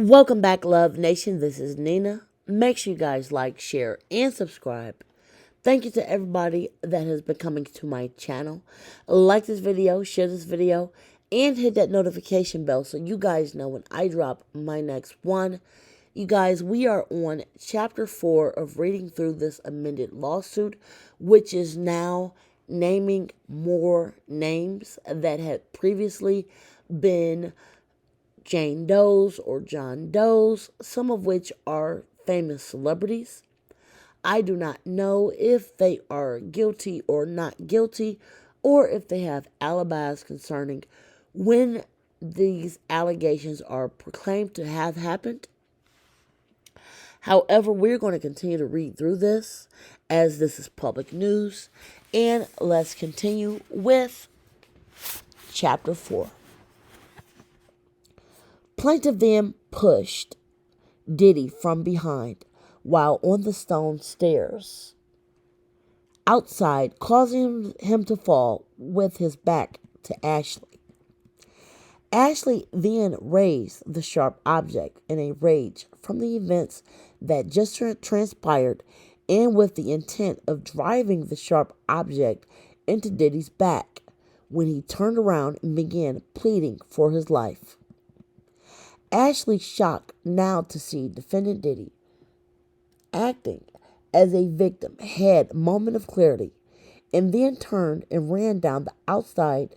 Welcome back, Love Nation. This is Nina. Make sure you guys like, share, and subscribe. Thank you to everybody that has been coming to my channel. Like this video, share this video, and hit that notification bell so you guys know when I drop my next one. You guys, we are on chapter 4 of reading through this amended lawsuit, which is now naming more names that had previously been Jane Doe's or John Doe's, some of which are famous celebrities. I do not know if they are guilty or not guilty, or if they have alibis concerning when these allegations are proclaimed to have happened. However, we're going to continue to read through this as this is public news, and let's continue with chapter 4. Plaintiff then pushed Diddy from behind while on the stone stairs outside, causing him to fall with his back to Ashley. Ashley then raised the sharp object in a rage from the events that just transpired and with the intent of driving the sharp object into Diddy's back when he turned around and began pleading for his life. Ashley, shocked now to see defendant Diddy acting as a victim, had a moment of clarity and then turned and ran down the outside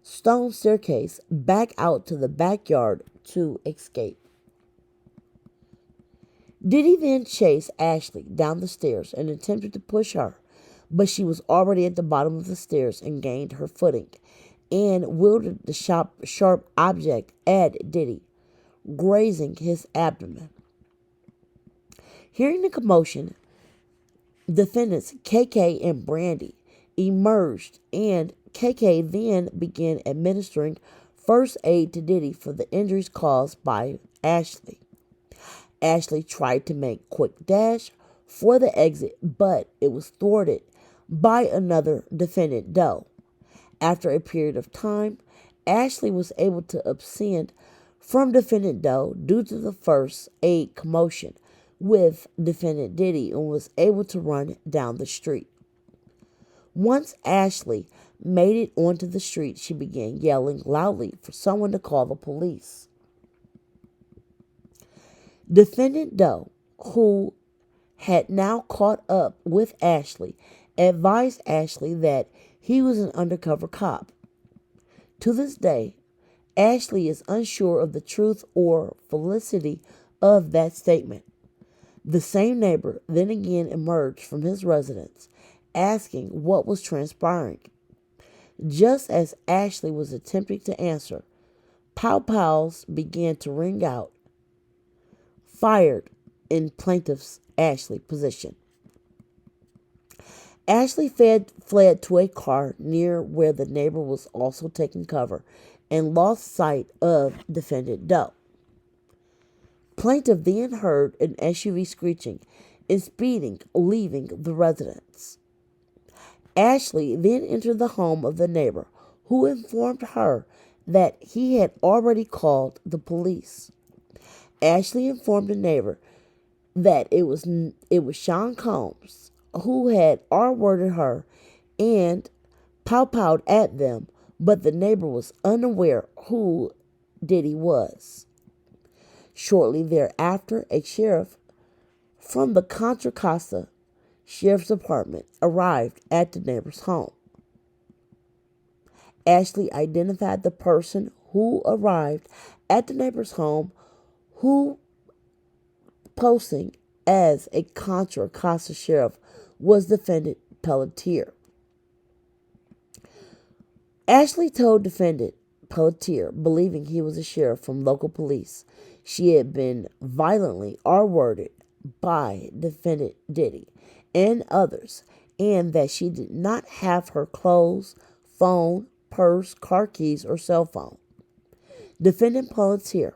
stone staircase back out to the backyard to escape. Diddy then chased Ashley down the stairs and attempted to push her, but she was already at the bottom of the stairs and gained her footing and wielded the sharp object at Diddy, grazing his abdomen. Hearing the commotion, defendants KK and Brandy emerged, and KK then began administering first aid to Diddy for the injuries caused by Ashley. Ashley tried to make quick dash for the exit, but it was thwarted by another defendant, Doe. After a period of time, Ashley was able to absent from defendant Doe due to the first aid commotion with defendant Diddy and was able to run down the street. Once Ashley made it onto the street, she began yelling loudly for someone to call the police. Defendant Doe, who had now caught up with Ashley, advised Ashley that he was an undercover cop. To this day, Ashley is unsure of the truth or felicity of that statement. The same neighbor then again emerged from his residence, asking what was transpiring. Just as Ashley was attempting to answer, pow-pows began to ring out, fired in plaintiff's Ashley position. Ashley fled to a car near where the neighbor was also taking cover and lost sight of defendant Doe. Plaintiff then heard an SUV screeching and speeding, leaving the residence. Ashley then entered the home of the neighbor, who informed her that he had already called the police. Ashley informed the neighbor that it was Sean Combs who had R-worded her and pow-powed at them, but the neighbor was unaware who Diddy was. Shortly thereafter, a sheriff from the Contra Costa Sheriff's Department arrived at the neighbor's home. Ashley identified the person who arrived at the neighbor's home who posing as a Contra Costa sheriff was defendant Pelletier. Ashley told defendant Pelletier, believing he was a sheriff from local police, she had been violently R-worded by defendant Diddy and others, and that she did not have her clothes, phone, purse, car keys, or cell phone. Defendant Pelletier,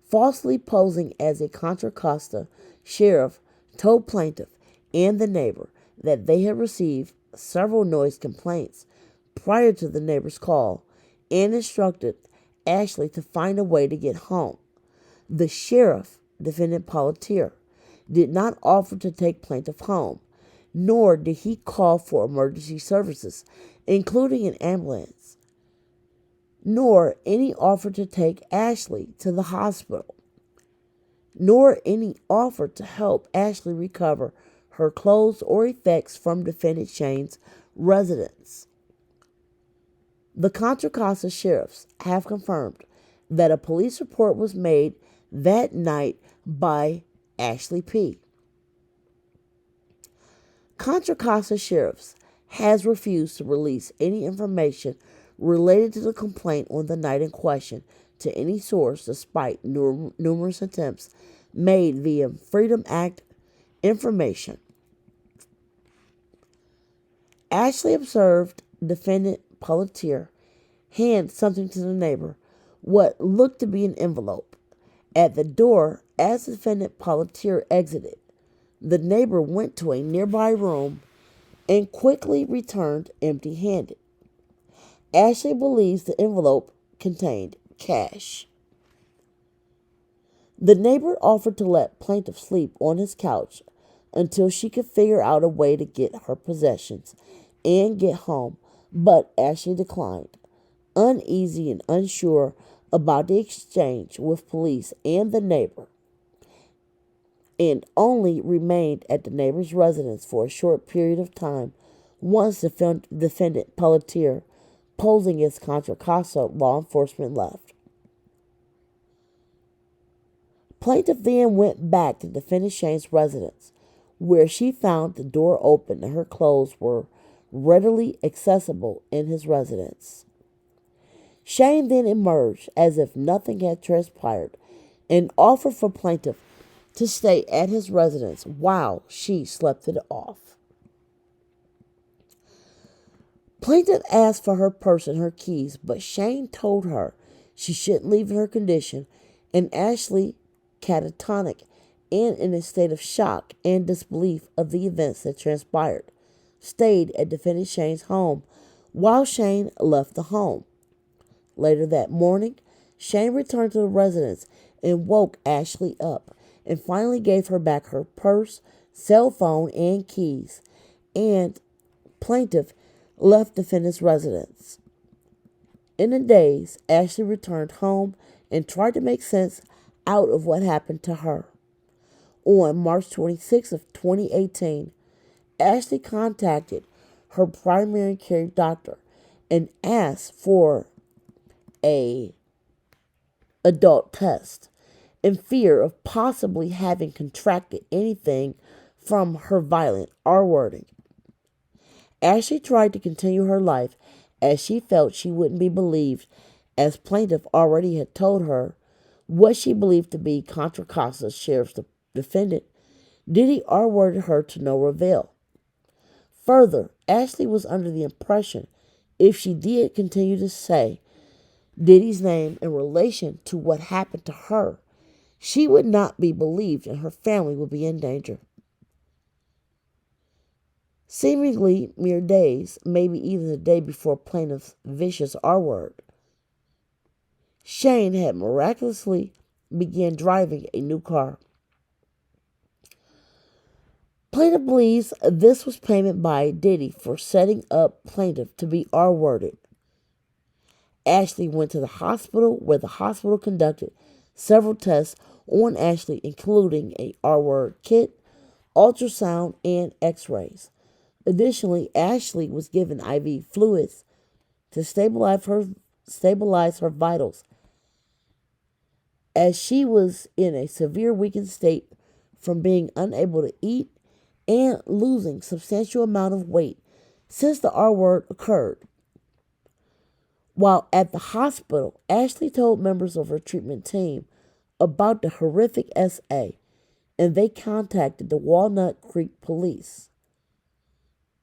falsely posing as a Contra Costa sheriff, told plaintiff and the neighbor that they had received several noise complaints prior to the neighbor's call and instructed Ashley to find a way to get home. The sheriff, defendant Pelletier, did not offer to take plaintiff home, nor did he call for emergency services, including an ambulance, nor any offer to take Ashley to the hospital, nor any offer to help Ashley recover her clothes or effects from defendant Shane's residence. The Contra Costa sheriffs have confirmed that a police report was made that night by Ashley P. Contra Costa sheriffs has refused to release any information related to the complaint on the night in question to any source despite numerous attempts made via Freedom Act information. Ashley observed defendant Pelletier hand something to the neighbor, what looked to be an envelope, at the door as defendant Pelletier exited. The neighbor went to a nearby room and quickly returned empty-handed. Ashley believes the envelope contained cash. The neighbor offered to let plaintiff sleep on his couch until she could figure out a way to get her possessions and get home, but Ashley declined, uneasy and unsure about the exchange with police and the neighbor, and only remained at the neighbor's residence for a short period of time once the defendant Pelletier, posing as Contra Costa law enforcement, left. Plaintiff then went back to defendant Shane's residence, where she found the door open and her clothes were readily accessible in his residence. Shane then emerged as if nothing had transpired and offered for plaintiff to stay at his residence while she slept it off. Plaintiff asked for her purse and her keys, but Shane told her she shouldn't leave in her condition, and Ashley, catatonic and in a state of shock and disbelief of the events that transpired, stayed at defendant Shane's home while Shane left the home. Later that morning, Shane returned to the residence and woke Ashley up and finally gave her back her purse, cell phone, and keys, and plaintiff left defendant's residence. In a daze, Ashley returned home and tried to make sense out of what happened to her. On March 26th of 2018, Ashley contacted her primary care doctor and asked for a adult test in fear of possibly having contracted anything from her violent R-wording. Ashley tried to continue her life as she felt she wouldn't be believed, as plaintiff already had told her what she believed to be Contra Costa sheriff's defendant. Diddy R-worded her to no avail. Further, Ashley was under the impression if she did continue to say Diddy's name in relation to what happened to her, she would not be believed and her family would be in danger. Seemingly mere days, maybe even the day before plaintiff's vicious R-word, Shane had miraculously began driving a new car. Plaintiff believes this was payment by Diddy for setting up plaintiff to be R-worded. Ashley went to the hospital, where the hospital conducted several tests on Ashley, including a R-word kit, ultrasound, and x-rays. Additionally, Ashley was given IV fluids to stabilize her vitals, as she was in a severe weakened state from being unable to eat and losing substantial amount of weight since the R-word occurred. While at the hospital, Ashley told members of her treatment team about the horrific SA, and they contacted the Walnut Creek Police.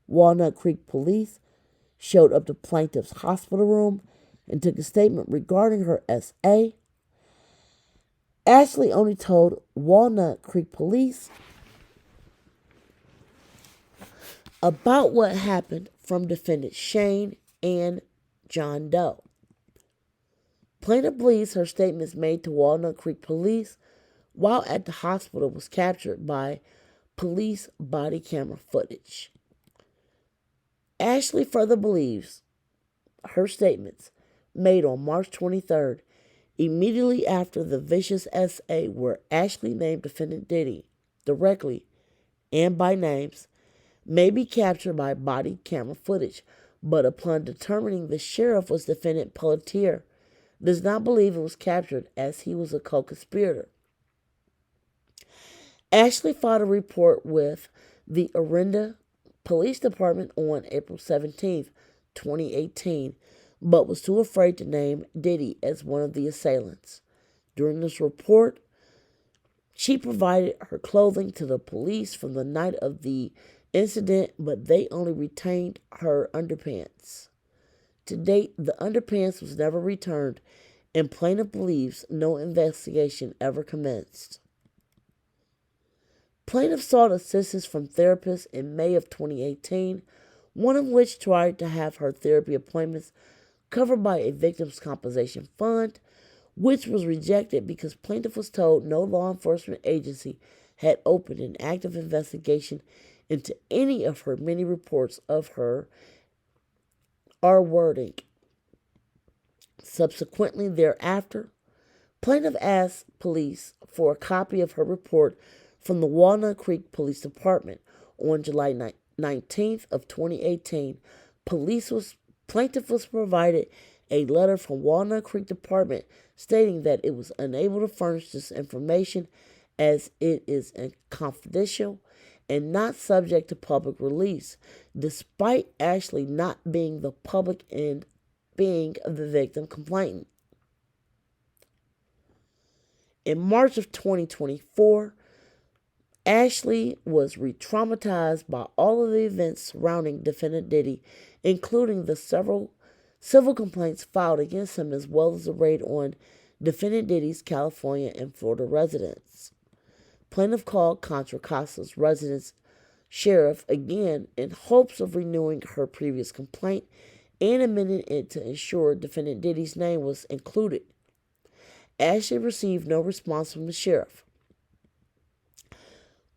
Walnut Creek Police showed up to plaintiff's hospital room and took a statement regarding her SA. Ashley only told Walnut Creek Police about what happened from defendant Shane and John Doe. Plaintiff believes her statements made to Walnut Creek police while at the hospital was captured by police body camera footage. Ashley further believes her statements made on March 23rd, immediately after the vicious SA, where Ashley named defendant Diddy directly and by names, may be captured by body camera footage, but upon determining the sheriff was defendant Pelletier, does not believe it was captured as he was a co-conspirator. Ashley filed a report with the Orinda Police Department on April 17, 2018, but was too afraid to name Diddy as one of the assailants. During this report, she provided her clothing to the police from the night of the incident, but they only retained her underpants. To date, the underpants was never returned, and plaintiff believes no investigation ever commenced. Plaintiff sought assistance from therapists in May of 2018, one of which tried to have her therapy appointments covered by a victim's compensation fund, which was rejected because plaintiff was told no law enforcement agency had opened an active investigation into any of her many reports of her R-wording. Subsequently thereafter, plaintiff asked police for a copy of her report from the Walnut Creek Police Department. On July 19th of 2018, plaintiff was provided a letter from Walnut Creek Department stating that it was unable to furnish this information as it is confidential and not subject to public release, despite Ashley not being the public and being the victim complainant. In March of 2024, Ashley was re-traumatized by all of the events surrounding defendant Diddy, including the several civil complaints filed against him as well as a raid on defendant Diddy's California and Florida residence. Plaintiff called Contra Costa's residence sheriff again in hopes of renewing her previous complaint and amending it to ensure defendant Diddy's name was included. Ashley received no response from the sheriff.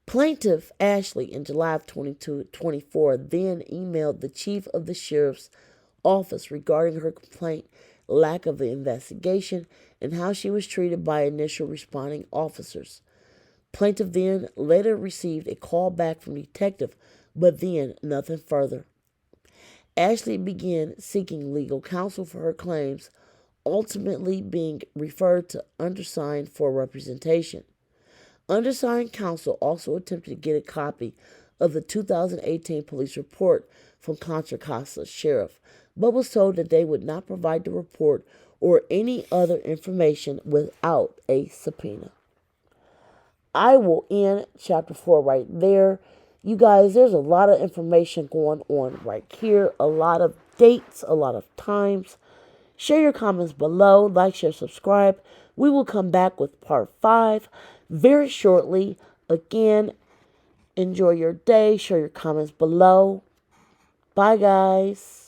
Plaintiff Ashley, in July of 2024, then emailed the chief of the sheriff's office regarding her complaint, lack of the investigation, and how she was treated by initial responding officers. Plaintiff then later received a call back from the detective, but then nothing further. Ashley began seeking legal counsel for her claims, ultimately being referred to undersigned for representation. Undersigned counsel also attempted to get a copy of the 2018 police report from Contra Costa Sheriff, but was told that they would not provide the report or any other information without a subpoena. I will end chapter 4 right there. You guys, there's a lot of information going on right here, a lot of dates, a lot of times. Share your comments below, like, share, subscribe. We will come back with part 5 very shortly. Again, enjoy your day. Share your comments below. Bye, guys.